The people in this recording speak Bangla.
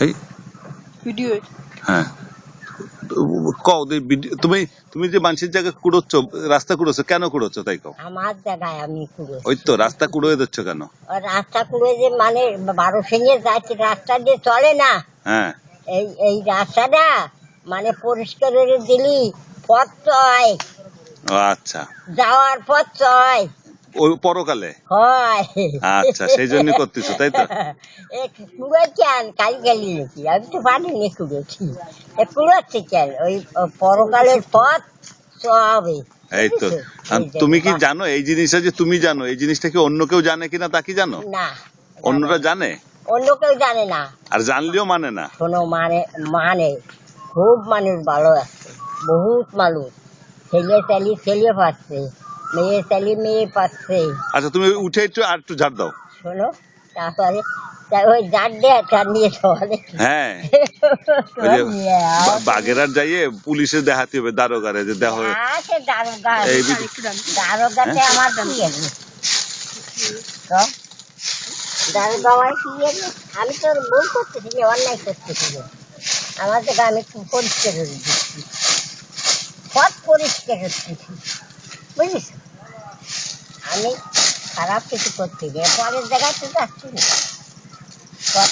এই ভিডিও হ্যাঁ কও তুমি তুমি যে মানুষের জায়গা কুড়োচ্ছ, রাস্তা কুড়োচ্ছ, কেন কুড়োচ্ছ তাই কও? আমার জায়গায় আমি কুড়োচ্ছি। ওই তো রাস্তা কুড়োয় দিচ্ছ কেন? রাস্তা কুড়ে যে মানে 12 সিংহে যাচ্ছে রাস্তা দিয়ে চলে না, হ্যাঁ এই এই রাস্তাটা মানে পরিষ্কার করে দিলি পথ চয়, ও আচ্ছা, যাওয়ার পথ চয় ওই পরকালে। হয়। আচ্ছা, সেই জন্য করতেছো তাই তো? কুড়োচ্ছি আর কালি কালি নাকি আমি তো পারিনি কুড়োচ্ছি, কুড়োচ্ছি কেন ওই পরকালের পথ হবে। এই তো। আর তুমি কি জানো এই জিনিসটা, যে তুমি জানো এই জিনিসটা কি অন্য কেউ জানে কিনা তা কি জানো? না, অন্যরা জানে? অন্য কেউ জানে না। আর জানলেও মানে না। শোনো মানে মানে খুব মানুষ ভালো আছে, বহুত মানুষ, ছেলে চালি ছেলে পাচ্ছে, মেয়ে চালি মেয়ে পাচ্ছে। আচ্ছা তুমি উঠে একটু আর একটু ঝাড় দাও। শোনো তারপরে ওই জার দেয় তার নিয়ে সবাই হ্যাঁ বাগেরহাট যাইয়ে পুলিশে দেখাতে হবে, দারোগারে যে দেখো এই দারোগাতে আমার কি আছে? দারোগা আমার কি আছে? আমি তো ভুল করতেছি, অন্যায় করতেছি, আমার থেকে আমি খুব পরিষ্কার করে দিচ্ছি, পথ পরিষ্কার করতেছি, বুঝিস? আমি খারাপ কিছু করতে গিয়ে পরের জায়গায় তো যাচ্ছি না, পথ